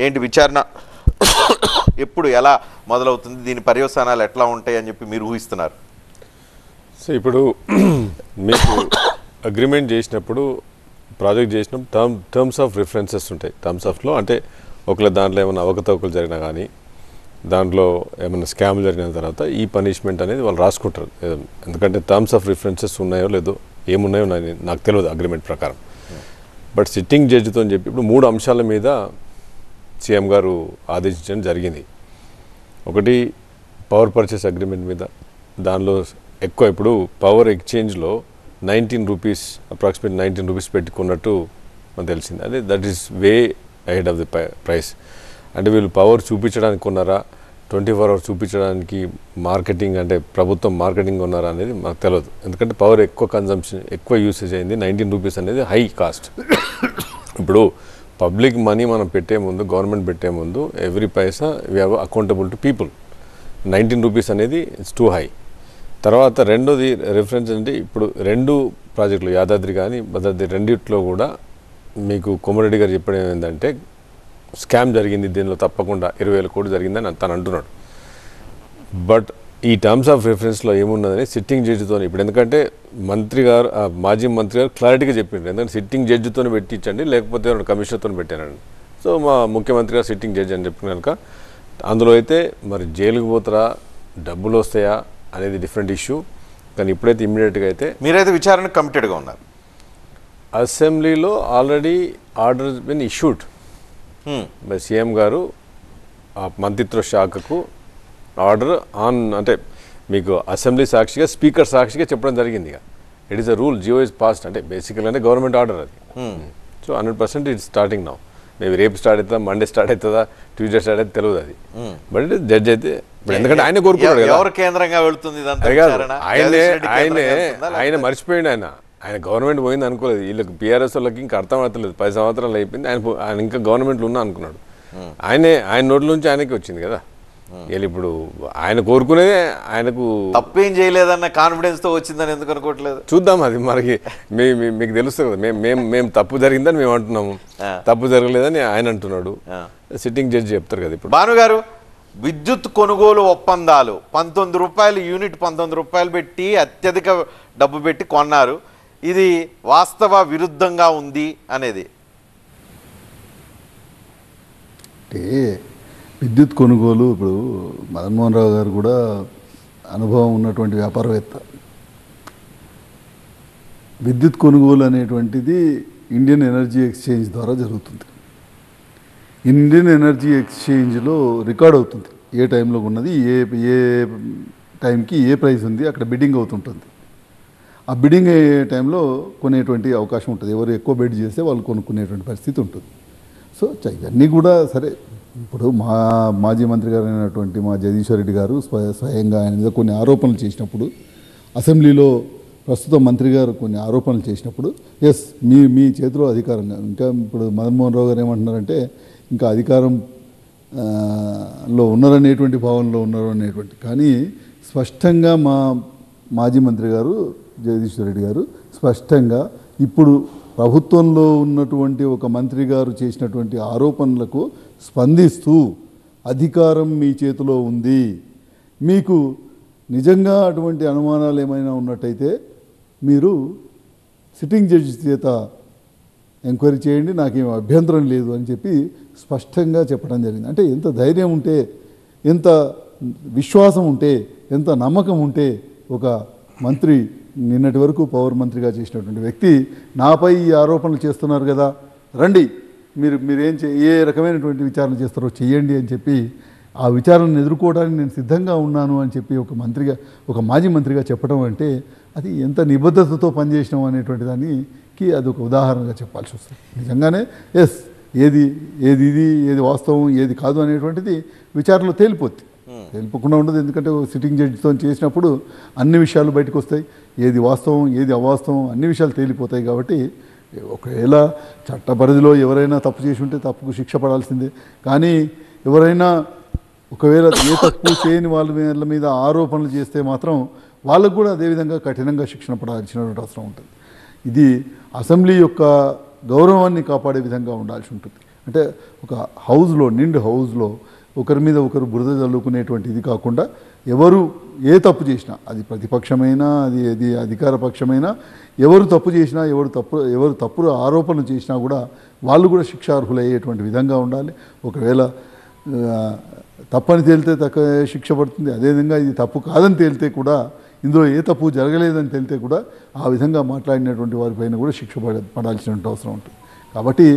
ఏంటి విచారణ ఎప్పుడు ఎలా మొదలవుతుంది, దీని పర్యవసానాలు ఎట్లా ఉంటాయి అని చెప్పి మీరు ఊహిస్తున్నారు? సో ఇప్పుడు మీకు అగ్రిమెంట్ చేసినప్పుడు ప్రాజెక్ట్ చేసినప్పుడు టర్మ్స్ ఆఫ్ రిఫరెన్సెస్ ఉంటాయి. టర్మ్స్ ఆఫ్లో అంటే ఒకవేళ దాంట్లో ఏమైనా అవకతవకలు జరిగినా కానీ, దాంట్లో ఏమైనా స్కామ్ జరిగిన తర్వాత ఈ పనిష్మెంట్ అనేది వాళ్ళు రాసుకుంటారు. ఎందుకంటే టర్మ్స్ ఆఫ్ రిఫరెన్సెస్ ఉన్నాయో లేదో ఏమున్నాయో నాకు తెలియదు అగ్రిమెంట్ ప్రకారం. బట్ సిట్టింగ్ జడ్జితో అని చెప్పి ఇప్పుడు 3 అంశాల మీద సీఎం గారు ఆదేశించడం జరిగింది. ఒకటి పవర్ పర్చేస్ అగ్రిమెంట్ మీద, దానిలో ఎక్కువ ఇప్పుడు పవర్ ఎక్స్చేంజ్లో 19 రూపీస్ అప్రాక్సిమేట్ 19 రూపీస్ పెట్టుకున్నట్టు మనకు తెలిసింది. అదే that is way ahead of the price. అంటే వీళ్ళు పవర్ చూపించడానికి కొన్నారా, 24 అవర్స్ చూపించడానికి మార్కెటింగ్ అంటే ప్రభుత్వం మార్కెటింగ్ కొన్నారా అనేది మాకు తెలియదు. ఎందుకంటే పవర్ ఎక్కువ కన్జంప్షన్ ఎక్కువ యూసేజ్ అయింది. 19 రూపీస్ అనేది హై కాస్ట్. ఇప్పుడు పబ్లిక్ మనీ మనం పెట్టే ముందు, గవర్నమెంట్ పెట్టే ముందు every Paisa we have accountable to people. 19 rupees అనేది ఇట్స్ టూ హై. తర్వాత రెండోది రిఫరెన్స్ అంటే ఇప్పుడు 2 ప్రాజెక్టులు యాదాద్రి కానీ భద్రాద్రి రెండిట్లో కూడా మీకు కోమరెడ్డి గారు చెప్పడం ఏంటంటే స్కామ్ జరిగింది, దీనిలో తప్పకుండా 20,000 కోట్లు జరిగిందని తను అంటున్నాడు. బట్ ఈ టర్మ్స్ ఆఫ్ రిఫరెన్స్లో ఏమున్నదని సిట్టింగ్ జడ్జితో ఇప్పుడు, ఎందుకంటే మంత్రి గారు మాజీ మంత్రి గారు క్లారిటీగా చెప్పిండ్రు, ఎందుకంటే సిట్టింగ్ జడ్జితో పెట్టించండి లేకపోతే కమిషనర్తో పెట్టానండి. సో మా ముఖ్యమంత్రి గారు సిట్టింగ్ జడ్జి అని చెప్పిన కనుక అందులో అయితే మరి జైలుకు పోతారా, డబ్బులు వస్తాయా అనేది డిఫరెంట్ ఇష్యూ. కానీ ఇప్పుడైతే ఇమ్మీడియట్గా అయితే మీరైతే విచారణ కమిటెడ్గా ఉన్నారు. అసెంబ్లీలో already order been issued by CM గారు ఆ మంత్రిత్వ శాఖకు ఆర్డర్ ఆన్, అంటే మీకు అసెంబ్లీ సాక్షిగా స్పీకర్ సాక్షిగా చెప్పడం జరిగింది. ఇక it is a rule, GO is passed, అంటే బేసికల్ అంటే గవర్నమెంట్ ఆర్డర్ అది. So 100% it's starting now. Maybe రేపు స్టార్ట్ అవుతుందా, మండే స్టార్ట్ అవుతుందా, ట్యూస్డే స్టార్ట్ అయితే తెలియదు అది. బట్ జడ్జ్ అయితే ఎందుకంటే ఆయన కోరుకున్నాడు కదా, ఎవరు కేంద్రంగా వెళ్తుంది ఆయన మర్చిపోయింది. ఆయన గవర్నమెంట్ పోయింది అనుకోలేదు. వీళ్ళకి బీఆర్ఎస్ వాళ్ళకి ఇంకా అర్థం అవుతలేదు. 10 సంవత్సరాలు అయిపోయింది, ఆయన ఇంకా గవర్నమెంట్లో ఉన్నా అనుకున్నాడు. ఆయన నోట్ల నుంచి ఆయనకి వచ్చింది కదా. వీళ్ళు ఇప్పుడు ఆయన కోరుకునేదే, ఆయనకు తప్పేం చేయలేదన్న కాన్ఫిడెన్స్ తో వచ్చిందని ఎందుకు అనుకోవట్లేదు? చూద్దాం, అది మనకి మీకు తెలుస్తుంది కదా. మేము తప్పు జరిగిందని మేము అంటున్నాము, తప్పు జరగలేదని ఆయన అంటున్నాడు. సిట్టింగ్ జడ్జి చెప్తారు కదా. ఇప్పుడు భానుగారు, విద్యుత్ కొనుగోలు ఒప్పందాలు 19 రూపాయలు యూనిట్, 19 రూపాయలు పెట్టి అత్యధిక డబ్బు పెట్టి కొన్నారు. ఇది వాస్తవ విరుద్ధంగా ఉంది అనేది. అంటే విద్యుత్ కొనుగోలు, ఇప్పుడు మదన్మోహన్ రావు గారు కూడా అనుభవం ఉన్నటువంటి వ్యాపారవేత్త. విద్యుత్ కొనుగోలు అనేటువంటిది ఇండియన్ ఎనర్జీ ఎక్స్చేంజ్ ద్వారా జరుగుతుంది. ఇండియన్ ఎనర్జీ ఎక్స్చేంజ్లో రికార్డ్ అవుతుంది ఏ టైంలో ఉన్నది, ఏ టైంకి ఏ ప్రైస్ ఉంది, అక్కడ బిడ్డింగ్ అవుతుంటుంది. ఆ బిడ్డింగ్ అయ్యే టైంలో కొనేటువంటి అవకాశం ఉంటుంది. ఎవరు ఎక్కువ బిడ్ చేస్తే వాళ్ళు కొనుక్కునేటువంటి పరిస్థితి ఉంటుంది. సో ఇవన్నీ కూడా సరే. ఇప్పుడు మాజీ మంత్రి గారు అయినటువంటి మా జగదీశ్వర్ రెడ్డి గారు స్వయంగా ఆయన మీద కొన్ని ఆరోపణలు చేసినప్పుడు, అసెంబ్లీలో ప్రస్తుత మంత్రి గారు కొన్ని ఆరోపణలు చేసినప్పుడు, ఎస్ మీ చేతిలో అధికారంగా, ఇంకా ఇప్పుడు మదన్మోహన్ రావు గారు ఏమంటున్నారంటే ఇంకా అధికారంలో ఉన్నారనేటువంటి భావనలో ఉన్నారు అనేటువంటి. కానీ స్పష్టంగా మాజీ మంత్రి గారు జగదీశ్వర్ రెడ్డి గారు స్పష్టంగా ఇప్పుడు ప్రభుత్వంలో ఉన్నటువంటి ఒక మంత్రి గారు చేసినటువంటి ఆరోపణలకు స్పందిస్తూ అధికారం మీ చేతిలో ఉంది, మీకు నిజంగా అటువంటి అనుమానాలు ఏమైనా ఉన్నట్టయితే మీరు సిట్టింగ్ జడ్జి చేత ఎంక్వైరీ చేయండి, నాకేం అభ్యంతరం లేదు అని చెప్పి స్పష్టంగా చెప్పడం జరిగింది. అంటే ఎంత ధైర్యం ఉంటే, ఎంత విశ్వాసం ఉంటే, ఎంత నమ్మకం ఉంటే ఒక మంత్రి, నిన్నటి వరకు పవర్ మంత్రిగా చేసినటువంటి వ్యక్తి నాపై ఈ ఆరోపణలు చేస్తున్నారు కదా, రండి మీరేం ఏ రకమైనటువంటి విచారణ చేస్తారో చేయండి అని చెప్పి ఆ విచారణను ఎదుర్కోవడానికి నేను సిద్ధంగా ఉన్నాను అని చెప్పి ఒక మాజీ మంత్రిగా చెప్పడం అంటే అది ఎంత నిబద్ధతతో పనిచేసినాం అనేటువంటి దానికి అది ఒక ఉదాహరణగా చెప్పాల్సి వస్తుంది. నిజంగానే ఎస్ ఏది వాస్తవం ఏది కాదు అనేటువంటిది విచారణలో తేలిపోకుండా ఉండదు. ఎందుకంటే సిట్టింగ్ జడ్జితో చేసినప్పుడు అన్ని విషయాలు బయటకు వస్తాయి, ఏది వాస్తవం ఏది అవాస్తవం అన్ని విషయాలు తేలిపోతాయి. కాబట్టి ఒకవేళ చట్ట పరిధిలో ఎవరైనా తప్పు చేసి ఉంటే తప్పుకు శిక్ష పడాల్సిందే. కానీ ఎవరైనా ఒకవేళ ఏ తప్పు చేయని వాళ్ళ మీద ఆరోపణలు చేస్తే మాత్రం వాళ్ళకు కూడా అదేవిధంగా కఠినంగా శిక్షణ పడాల్సినటువంటి అవసరం ఉంటుంది. ఇది అసెంబ్లీ యొక్క గౌరవాన్ని కాపాడే విధంగా ఉండాల్సి ఉంటుంది. అంటే ఒక హౌస్లో నిండు హౌస్లో ఒకరి మీద ఒకరు బురద చల్లుకునేటువంటి ఇది కాకుండా ఎవరు ఏ తప్పు చేసినా అది ప్రతిపక్షమైనా అది అధికార పక్షమైనా ఎవరు తప్పు చేసినా ఎవరు తప్పుడు ఆరోపణలు చేసినా కూడా వాళ్ళు కూడా శిక్షార్హులయ్యేటువంటి విధంగా ఉండాలి. ఒకవేళ తప్పని తేలితే శిక్ష పడుతుంది. అదేవిధంగా ఇది తప్పు కాదని తేలితే కూడా ఇందులో ఏ తప్పు జరగలేదని తేలితే కూడా ఆ విధంగా మాట్లాడినటువంటి వారిపైన కూడా శిక్ష పడాల్సినటువంటి అవసరం ఉంటుంది. కాబట్టి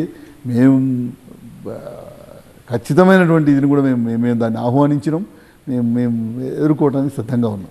మేము ఖచ్చితమైనటువంటి ఇదిని కూడా మేము దాన్ని ఆహ్వానించినాం. మేము ఎదుర్కోవడానికి సిద్ధంగా ఉన్నాం.